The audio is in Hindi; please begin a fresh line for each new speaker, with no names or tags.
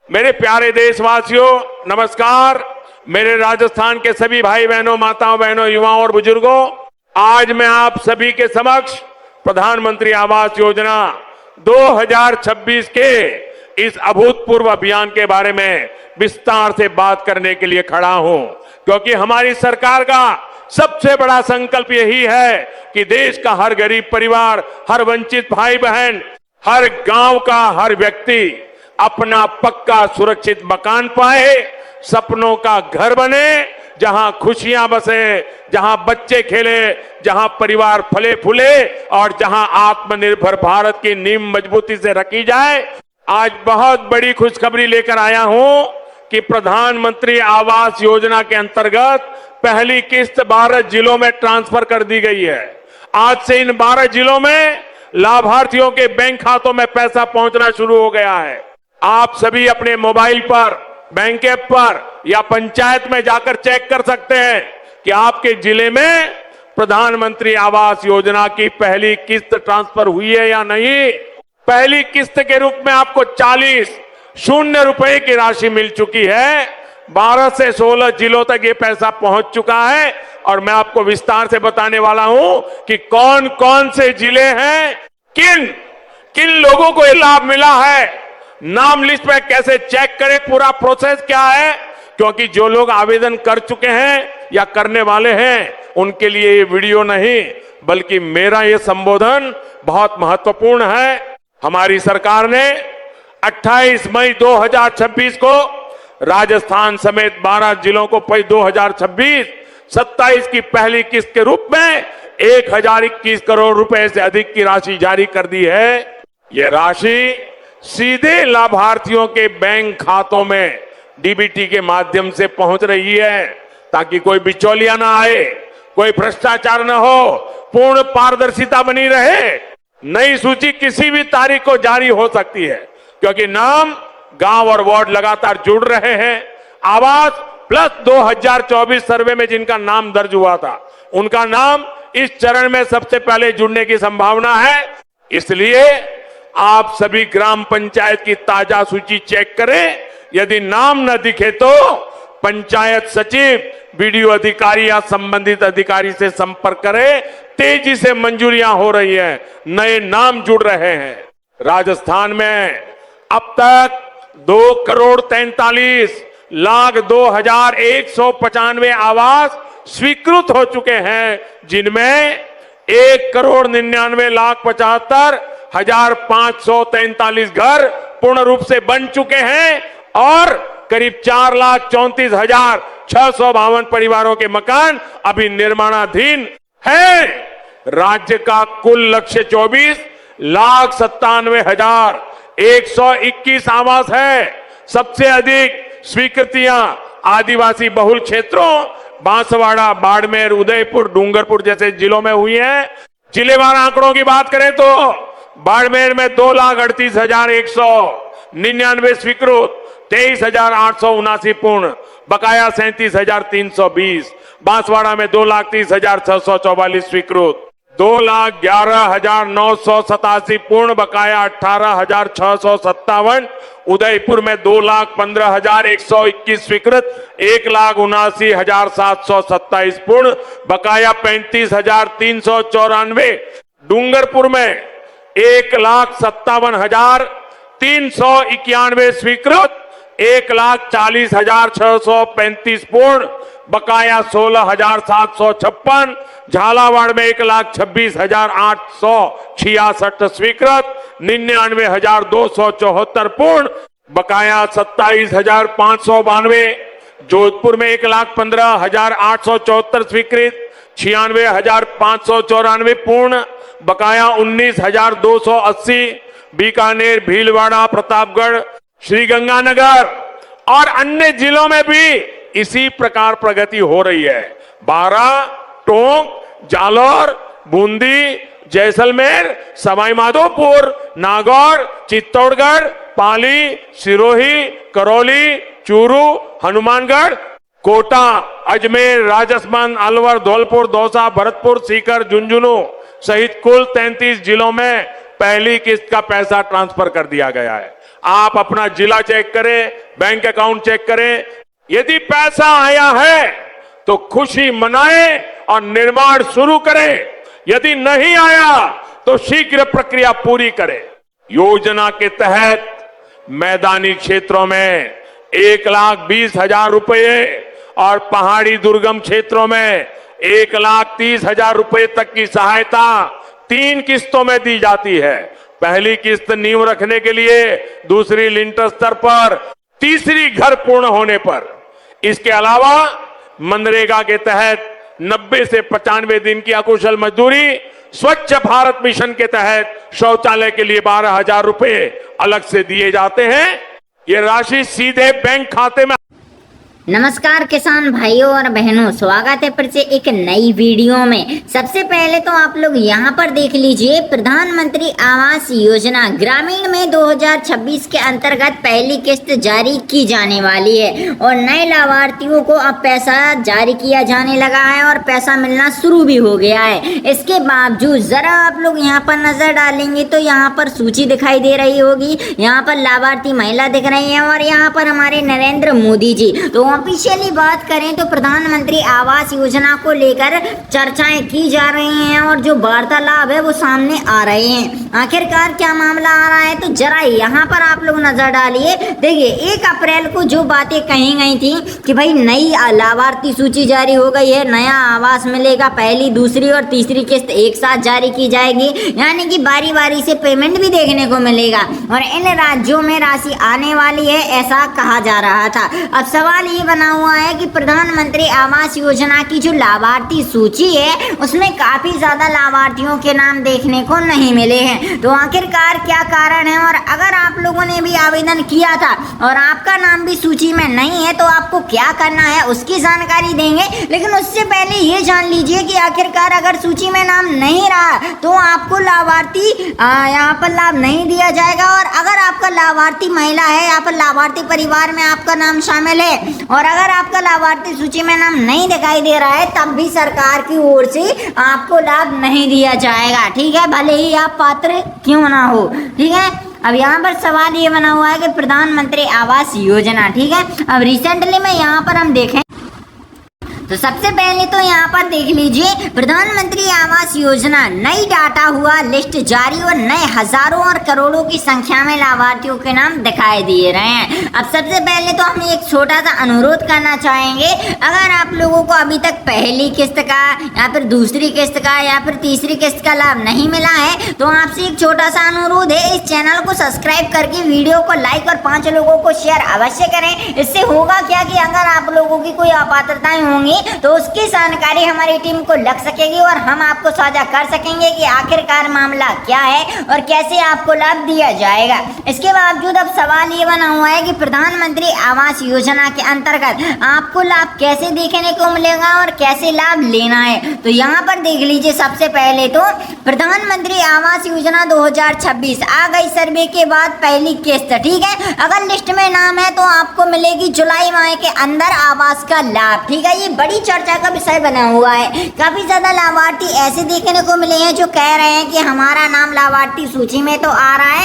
मेरे प्यारे देशवासियों, नमस्कार। मेरे राजस्थान के सभी भाई बहनों, माताओं बहनों, युवाओं और बुजुर्गों, आज मैं आप सभी के समक्ष प्रधानमंत्री आवास योजना 2026 के इस अभूतपूर्व अभियान के बारे में विस्तार से बात करने के लिए खड़ा हूं, क्योंकि हमारी सरकार का सबसे बड़ा संकल्प यही है कि देश का हर गरीब परिवार, हर वंचित भाई बहन, हर गांव का हर व्यक्ति अपना पक्का सुरक्षित मकान पाए, सपनों का घर बने, जहां खुशियां बसे, जहां बच्चे खेले, जहां परिवार फले फूले और जहां आत्मनिर्भर भारत की नींव मजबूती से रखी जाए। आज बहुत बड़ी खुशखबरी लेकर आया हूं कि प्रधानमंत्री आवास योजना के अंतर्गत पहली किस्त 12 जिलों में ट्रांसफर कर दी गई है। आज से इन 12 जिलों में लाभार्थियों के बैंक खातों में पैसा पहुंचना शुरू हो गया है। आप सभी अपने मोबाइल पर, बैंक ऐप पर या पंचायत में जाकर चेक कर सकते हैं कि आपके जिले में प्रधानमंत्री आवास योजना की पहली किस्त ट्रांसफर हुई है या नहीं। पहली किस्त के रूप में आपको 40 रुपए की राशि मिल चुकी है। 12 से 16 जिलों तक ये पैसा पहुंच चुका है और मैं आपको विस्तार से बताने वाला हूं कि कौन कौन से जिले हैं, किन किन लोगों को ये लाभ मिला है। नाम लिस्ट में कैसे चेक करें, पूरा प्रोसेस क्या है, क्योंकि जो लोग आवेदन कर चुके हैं या करने वाले हैं उनके लिए ये वीडियो नहीं बल्कि मेरा ये संबोधन बहुत महत्वपूर्ण है। हमारी सरकार ने 28 मई 2026 को राजस्थान समेत 12 जिलों को 2026-27 की पहली किस्त के रूप में 1021 करोड़ रुपए से अधिक की राशि जारी कर दी है। यह राशि सीधे लाभार्थियों के बैंक खातों में डीबीटी के माध्यम से पहुंच रही है, ताकि कोई बिचौलिया ना आए, कोई भ्रष्टाचार न हो, पूर्ण पारदर्शिता बनी रहे। नई सूची किसी भी तारीख को जारी हो सकती है, क्योंकि नाम, गांव और वार्ड लगातार जुड़ रहे हैं। आवास प्लस 2024 सर्वे में जिनका नाम दर्ज हुआ था, उनका नाम इस चरण में सबसे पहले जुड़ने की संभावना है। इसलिए आप सभी ग्राम पंचायत की ताजा सूची चेक करें। यदि नाम न दिखे तो पंचायत सचिव, बीडीओ अधिकारी या संबंधित अधिकारी से संपर्क करें। तेजी से मंजूरियां हो रही है, नए नाम जुड़ रहे हैं। राजस्थान में अब तक 2,43,02,195 आवास स्वीकृत हो चुके हैं, जिनमें 1,99,75,543 घर पूर्ण रूप से बन चुके हैं और करीब 4,34,652 परिवारों के मकान अभी निर्माणाधीन है। राज्य का कुल लक्ष्य 24,97,121 आवास है। सबसे अधिक स्वीकृतियां आदिवासी बहुल क्षेत्रों बांसवाड़ा, बाड़मेर, उदयपुर, डूंगरपुर जैसे जिलों में हुई है। जिलेवार आंकड़ों की बात करें तो बाड़मेर में 2,38,199 स्वीकृत, 23,879 पूर्ण, बकाया 37,320। बांसवाड़ा में 2,30,644 स्वीकृत, 2,11,987 पूर्ण, बकाया 18,657। उदयपुर में 2,15,121 स्वीकृत, 1,79,727 पूर्ण, बकाया 35,394। डूंगरपुर में 1,57,391 स्वीकृत, 1,40,635 पूर्ण, बकाया 16,756। झालावाड़ में 1,26,866 स्वीकृत, 99,274 पूर्ण, बकाया 27,592। जोधपुर में 1,15,874 स्वीकृत, 96,594 पूर्ण, बकाया 19,280। बीकानेर, भीलवाड़ा, प्रतापगढ़, श्रीगंगानगर और अन्य जिलों में भी इसी प्रकार प्रगति हो रही है। 12, टोंक, जालौर, बूंदी, जैसलमेर, सवाईमाधोपुर, नागौर, चित्तौड़गढ़, पाली, सिरोही, करौली, चूरू, हनुमानगढ़, कोटा, अजमेर, राजसमंद, अलवर, धौलपुर, दौसा, भरतपुर, सीकर, झुंझुनू सहित कुल 33 जिलों में पहली किस्त का पैसा ट्रांसफर कर दिया गया है। आप अपना जिला चेक करें, बैंक अकाउंट चेक करें। यदि पैसा आया है तो खुशी मनाएं और निर्माण शुरू करें। यदि नहीं आया तो शीघ्र प्रक्रिया पूरी करें। योजना के तहत मैदानी क्षेत्रों में 1,20,000 रुपये और पहाड़ी दुर्गम क्षेत्रों में 1,30,000 रुपये तक की सहायता 3 किस्तों में दी जाती है। पहली किस्त नींव रखने के लिए, दूसरी लिंटर स्तर पर, तीसरी घर पूर्ण होने पर। इसके अलावा मनरेगा के तहत 90 से 95 दिन की अकुशल मजदूरी, स्वच्छ भारत मिशन के तहत शौचालय के लिए 12,000 रुपए अलग से दिए जाते हैं। ये राशि सीधे बैंक खाते में।
नमस्कार किसान भाइयों और बहनों, स्वागत है फिर से एक नई वीडियो में। सबसे पहले तो आप लोग यहाँ पर देख लीजिए, प्रधानमंत्री आवास योजना ग्रामीण में 2026 के अंतर्गत पहली किस्त जारी की जाने वाली है और नए लाभार्थियों को अब पैसा जारी किया जाने लगा है और पैसा मिलना शुरू भी हो गया है। इसके बावजूद जरा आप लोग यहाँ पर नजर डालेंगे तो यहाँ पर सूची दिखाई दे रही होगी। यहाँ पर लाभार्थी महिला दिख रही है और यहाँ पर हमारे नरेंद्र मोदी जी। तो ऑफिशियली बात करें तो प्रधानमंत्री आवास योजना को लेकर चर्चाएं की जा रही हैं और जो वार्तालाप है वो सामने आ रहे हैं। आखिरकार क्या मामला आ रहा है तो जरा यहाँ पर आप लोग नजर डालिए। देखिए, 1 अप्रैल को जो बातें कही गई थी कि भाई नई लाभार्थी सूची जारी हो गई है, नया आवास मिलेगा, पहली, दूसरी और तीसरी किस्त एक साथ जारी की जाएगी, यानी कि बारी बारी से पेमेंट भी देखने को मिलेगा और इन राज्यों में राशि आने वाली है, ऐसा कहा जा रहा था। अब सवाल ये बना हुआ है कि प्रधानमंत्री आवास योजना की जो लाभार्थी सूची है उसमें काफी ज्यादा लाभार्थियों के नाम देखने को नहीं मिले हैं। तो आखिरकार क्या कारण है, और अगर आप लोगों ने भी आवेदन किया था और आपका नाम भी सूची में नहीं है तो आपको क्या करना है उसकी जानकारी देंगे। लेकिन उससे पहले ये जान लीजिए कि आखिरकार अगर सूची में नाम नहीं रहा तो आपको लाभार्थी यहाँ पर लाभ नहीं दिया जाएगा। और अगर आपका लाभार्थी महिला है, यहाँ पर लाभार्थी परिवार में आपका नाम शामिल है और अगर आपका लाभार्थी सूची में नाम नहीं दिखाई दे रहा है तब भी सरकार की ओर से आपको लाभ नहीं दिया जाएगा। ठीक है, भले ही आप पात्र क्यों ना हो। ठीक है, अब यहाँ पर सवाल ये बना हुआ है कि प्रधानमंत्री आवास योजना, ठीक है, अब रिसेंटली में यहाँ पर हम देखें तो सबसे पहले तो यहाँ पर देख लीजिए, प्रधानमंत्री आवास योजना नई डाटा हुआ लिस्ट जारी और नए हजारों और करोड़ों की संख्या में लाभार्थियों के नाम दिखाई दे रहे हैं। अब सबसे पहले तो हम एक छोटा सा अनुरोध करना चाहेंगे, अगर आप लोगों को अभी तक पहली किस्त का या फिर दूसरी किस्त का या फिर तीसरी किस्त का लाभ नहीं मिला है तो आपसे एक छोटा सा अनुरोध है, इस चैनल को सब्सक्राइब करके वीडियो को लाइक और 5 लोगों को शेयर अवश्य करें। इससे होगा क्या कि अगर आप लोगों की कोई अपात्रताएं होंगी तो उसकी जानकारी हमारी टीम को लग सकेगी और हम आपको साझा कर सकेंगे कि आखिरकार मामला क्या है और कैसे आपको लाभ दिया जाएगा। इसके बावजूद अब सवाल ये बना हुआ है कि प्रधानमंत्री आवास योजना के अंतर्गत आपको लाभ कैसे देखने को मिलेगा और कैसे लाभ लेना है। तो यहाँ पर देख लीजिए, सबसे पहले तो प्रधानमंत्री आवास योजना 2026 आ गई सर्वे के बाद पहली किस्त। ठीक है, अगर लिस्ट में नाम है तो आपको मिलेगी जुलाई माह के अंदर आवास का लाभ। ठीक है, ये बड़ी चर्चा का विषय बना हुआ है। काफी ज्यादा लाभार्थी ऐसे देखने को मिले हैं जो कह रहे हैं कि हमारा नाम लाभार्थी सूची में तो आ रहा है